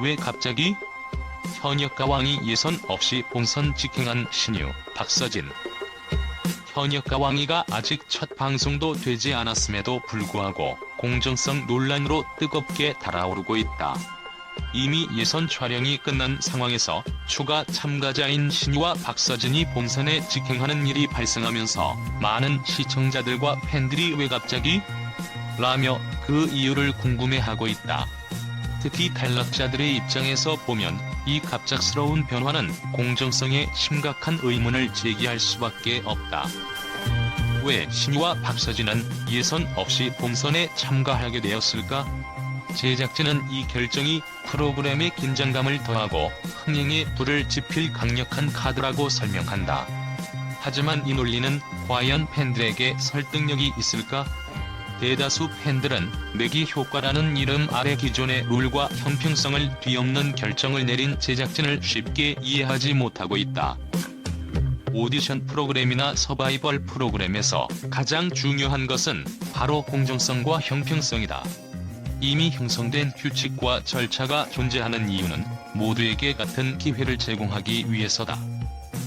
왜 갑자기? 현역가왕이 예선 없이 본선 직행한 신유, 박서진. 현역가왕이가 아직 첫 방송도 되지 않았음에도 불구하고 공정성 논란으로 뜨겁게 달아오르고 있다. 이미 예선 촬영이 끝난 상황에서 추가 참가자인 신유와 박서진이 본선에 직행하는 일이 발생하면서 많은 시청자들과 팬들이 왜 갑자기? 라며 그 이유를 궁금해하고 있다. 특히 탈락자들의 입장에서 보면 이 갑작스러운 변화는 공정성에 심각한 의문을 제기할 수밖에 없다. 왜 신유와 박서진은 예선 없이 본선에 참가하게 되었을까? 제작진은 이 결정이 프로그램의 긴장감을 더하고 흥행에 불을 지필 강력한 카드라고 설명한다. 하지만 이 논리는 과연 팬들에게 설득력이 있을까? 대다수 팬들은 매기 효과라는 이름 아래 기존의 룰과 형평성을 뒤엎는 결정을 내린 제작진을 쉽게 이해하지 못하고 있다. 오디션 프로그램이나 서바이벌 프로그램에서 가장 중요한 것은 바로 공정성과 형평성이다. 이미 형성된 규칙과 절차가 존재하는 이유는 모두에게 같은 기회를 제공하기 위해서다.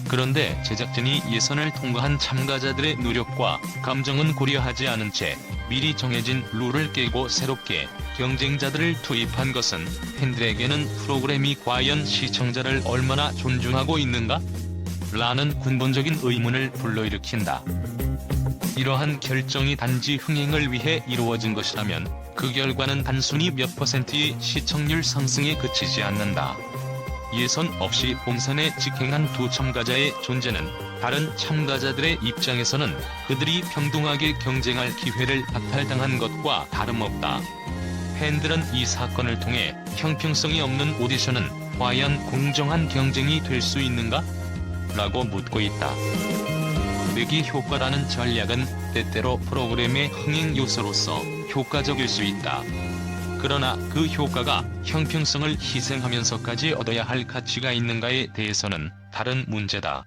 그런데 제작진이 예선을 통과한 참가자들의 노력과 감정은 고려하지 않은 채 미리 정해진 룰을 깨고 새롭게 경쟁자들을 투입한 것은 팬들에게는 프로그램이 과연 시청자를 얼마나 존중하고 있는가? 라는 근본적인 의문을 불러일으킨다. 이러한 결정이 단지 흥행을 위해 이루어진 것이라면 그 결과는 단순히 몇 %의 시청률 상승에 그치지 않는다. 예선 없이 본선에 직행한 두 참가자의 존재는 다른 참가자들의 입장에서는 그들이 평등하게 경쟁할 기회를 박탈당한 것과 다름없다. 팬들은 이 사건을 통해 형평성이 없는 오디션은 과연 공정한 경쟁이 될 수 있는가? 라고 묻고 있다. 매기 효과라는 전략은 때때로 프로그램의 흥행 요소로서 효과적일 수 있다. 그러나 그 효과가 형평성을 희생하면서까지 얻어야 할 가치가 있는가에 대해서는 다른 문제다.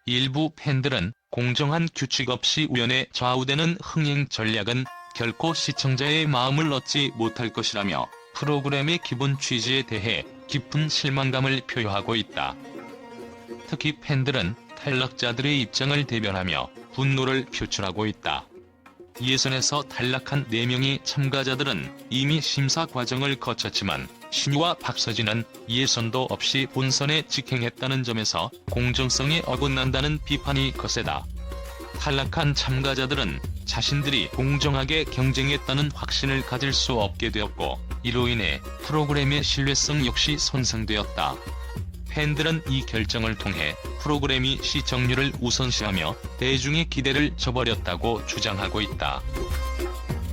일부 팬들은 공정한 규칙 없이 우연에 좌우되는 흥행 전략은 결코 시청자의 마음을 얻지 못할 것이라며 프로그램의 기본 취지에 대해 깊은 실망감을 표하고 있다. 특히 팬들은 탈락자들의 입장을 대변하며 분노를 표출하고 있다. 예선에서 탈락한 4명의 참가자들은 이미 심사 과정을 거쳤지만 신유와 박서진은 예선도 없이 본선에 직행했다는 점에서 공정성에 어긋난다는 비판이 거세다. 탈락한 참가자들은 자신들이 공정하게 경쟁했다는 확신을 가질 수 없게 되었고 이로 인해 프로그램의 신뢰성 역시 손상되었다. 팬들은 이 결정을 통해 프로그램이 시청률을 우선시하며 대중의 기대를 저버렸다고 주장하고 있다.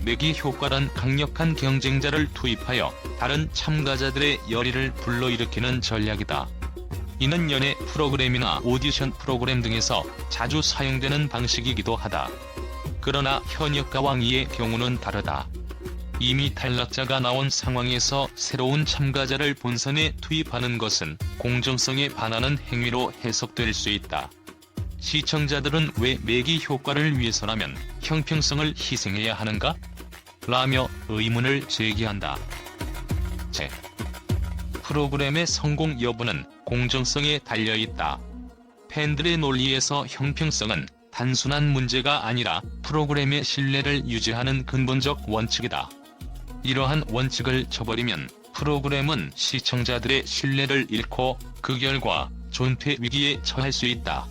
매기 효과란 강력한 경쟁자를 투입하여 다른 참가자들의 열의를 불러일으키는 전략이다. 이는 연예 프로그램이나 오디션 프로그램 등에서 자주 사용되는 방식이기도 하다. 그러나 현역가왕이의 경우는 다르다. 이미 탈락자가 나온 상황에서 새로운 참가자를 본선에 투입하는 것은 공정성에 반하는 행위로 해석될 수 있다. 시청자들은 왜 매기 효과를 위해서라면 형평성을 희생해야 하는가? 라며 의문을 제기한다. 프로그램의 성공 여부는 공정성에 달려있다. 팬들의 논리에서 형평성은 단순한 문제가 아니라 프로그램의 신뢰를 유지하는 근본적 원칙이다. 이러한 원칙을 저버리면 프로그램은 시청자들의 신뢰를 잃고 그 결과 존폐 위기에 처할 수 있다.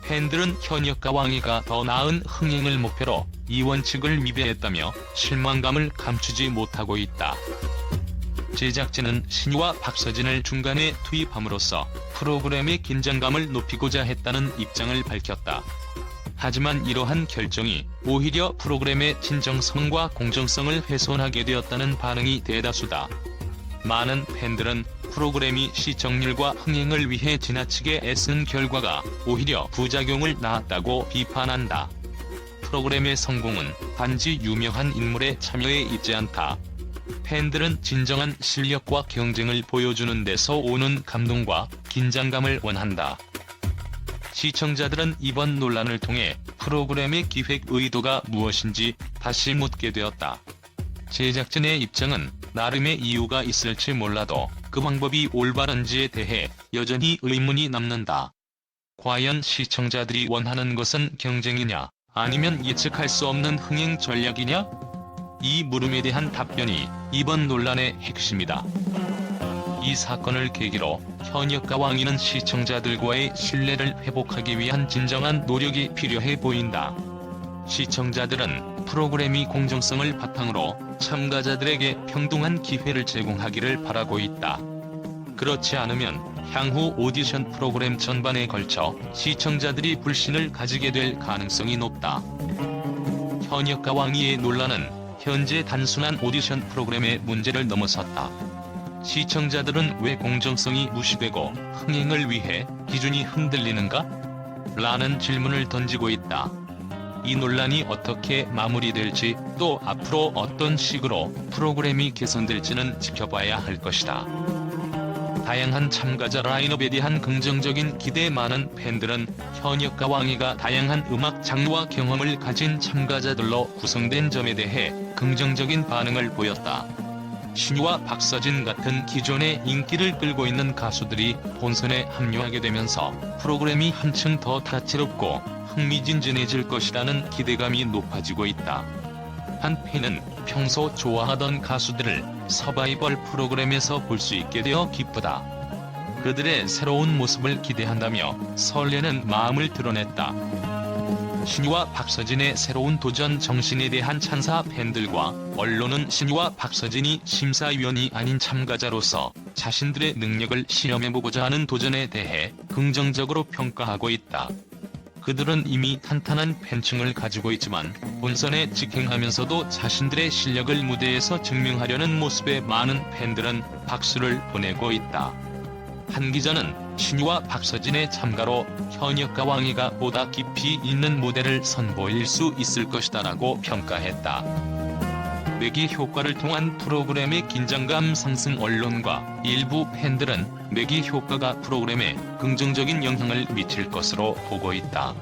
팬들은 현역가왕이가 더 나은 흥행을 목표로 이 원칙을 위배했다며 실망감을 감추지 못하고 있다. 제작진은 신유와 박서진을 중간에 투입함으로써 프로그램의 긴장감을 높이고자 했다는 입장을 밝혔다. 하지만 이러한 결정이 오히려 프로그램의 진정성과 공정성을 훼손하게 되었다는 반응이 대다수다. 많은 팬들은 프로그램이 시청률과 흥행을 위해 지나치게 애쓴 결과가 오히려 부작용을 낳았다고 비판한다. 프로그램의 성공은 단지 유명한 인물의 참여에 있지 않다. 팬들은 진정한 실력과 경쟁을 보여주는 데서 오는 감동과 긴장감을 원한다. 시청자들은 이번 논란을 통해 프로그램의 기획 의도가 무엇인지 다시 묻게 되었다. 제작진의 입장은 나름의 이유가 있을지 몰라도 그 방법이 올바른지에 대해 여전히 의문이 남는다. 과연 시청자들이 원하는 것은 경쟁이냐, 아니면 예측할 수 없는 흥행 전략이냐? 이 물음에 대한 답변이 이번 논란의 핵심이다. 이 사건을 계기로 현역과 왕이는 시청자들과의 신뢰를 회복하기 위한 진정한 노력이 필요해 보인다. 시청자들은 프로그램이 공정성을 바탕으로 참가자들에게 평등한 기회를 제공하기를 바라고 있다. 그렇지 않으면 향후 오디션 프로그램 전반에 걸쳐 시청자들이 불신을 가지게 될 가능성이 높다. 현역과 왕이의 논란은 현재 단순한 오디션 프로그램의 문제를 넘어섰다. 시청자들은 왜 공정성이 무시되고 흥행을 위해 기준이 흔들리는가? 라는 질문을 던지고 있다. 이 논란이 어떻게 마무리될지, 또 앞으로 어떤 식으로 프로그램이 개선될지는 지켜봐야 할 것이다. 다양한 참가자 라인업에 대한 긍정적인 기대에 많은 팬들은 현역과 왕이가 다양한 음악 장르와 경험을 가진 참가자들로 구성된 점에 대해 긍정적인 반응을 보였다. 신유와 박서진 같은 기존의 인기를 끌고 있는 가수들이 본선에 합류하게 되면서 프로그램이 한층 더 다채롭고 흥미진진해질 것이라는 기대감이 높아지고 있다. 한 팬은 평소 좋아하던 가수들을 서바이벌 프로그램에서 볼 수 있게 되어 기쁘다. 그들의 새로운 모습을 기대한다며 설레는 마음을 드러냈다. 신유와 박서진의 새로운 도전 정신에 대한 찬사 팬들과 언론은 신유와 박서진이 심사위원이 아닌 참가자로서 자신들의 능력을 시험해보고자 하는 도전에 대해 긍정적으로 평가하고 있다. 그들은 이미 탄탄한 팬층을 가지고 있지만 본선에 직행하면서도 자신들의 실력을 무대에서 증명하려는 모습에 많은 팬들은 박수를 보내고 있다. 한 기자는 신유와 박서진의 참가로 현역과 왕이가 보다 깊이 있는 무대를 선보일 수 있을 것이다라고 평가했다. 매기 효과를 통한 프로그램의 긴장감 상승. 언론과 일부 팬들은 매기 효과가 프로그램에 긍정적인 영향을 미칠 것으로 보고 있다.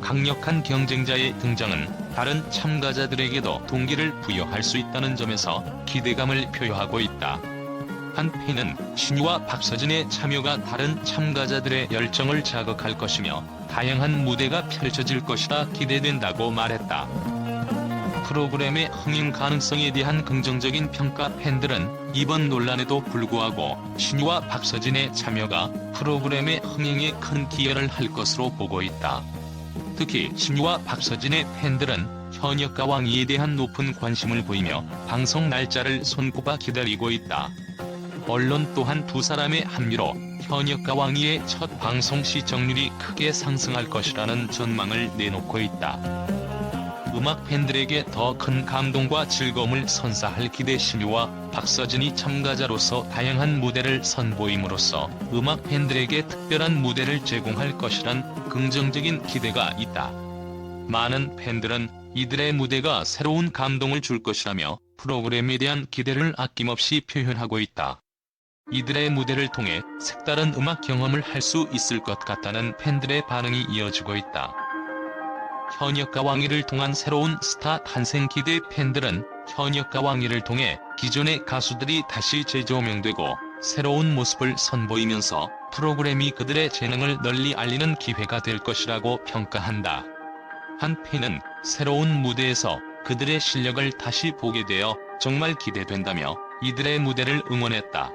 강력한 경쟁자의 등장은 다른 참가자들에게도 동기를 부여할 수 있다는 점에서 기대감을 표하고 있다. 한 팬은 신유와 박서진의 참여가 다른 참가자들의 열정을 자극할 것이며 다양한 무대가 펼쳐질 것이라 기대된다고 말했다. 프로그램의 흥행 가능성에 대한 긍정적인 평가. 팬들은 이번 논란에도 불구하고 신유와 박서진의 참여가 프로그램의 흥행에 큰 기여를 할 것으로 보고 있다. 특히 신유와 박서진의 팬들은 현역과 왕이에 대한 높은 관심을 보이며 방송 날짜를 손꼽아 기다리고 있다. 언론 또한 두 사람의 합류로 현역과 왕이의 첫 방송 시청률이 크게 상승할 것이라는 전망을 내놓고 있다. 음악 팬들에게 더 큰 감동과 즐거움을 선사할 기대. 신유와 박서진이 참가자로서 다양한 무대를 선보임으로써 음악 팬들에게 특별한 무대를 제공할 것이란 긍정적인 기대가 있다. 많은 팬들은 이들의 무대가 새로운 감동을 줄 것이라며 프로그램에 대한 기대를 아낌없이 표현하고 있다. 이들의 무대를 통해 색다른 음악 경험을 할 수 있을 것 같다는 팬들의 반응이 이어지고 있다. 현역과 왕이를 통한 새로운 스타 탄생 기대. 팬들은 현역과 왕이를 통해 기존의 가수들이 다시 재조명되고 새로운 모습을 선보이면서 프로그램이 그들의 재능을 널리 알리는 기회가 될 것이라고 평가한다. 한 팬은 새로운 무대에서 그들의 실력을 다시 보게 되어 정말 기대된다며 이들의 무대를 응원했다.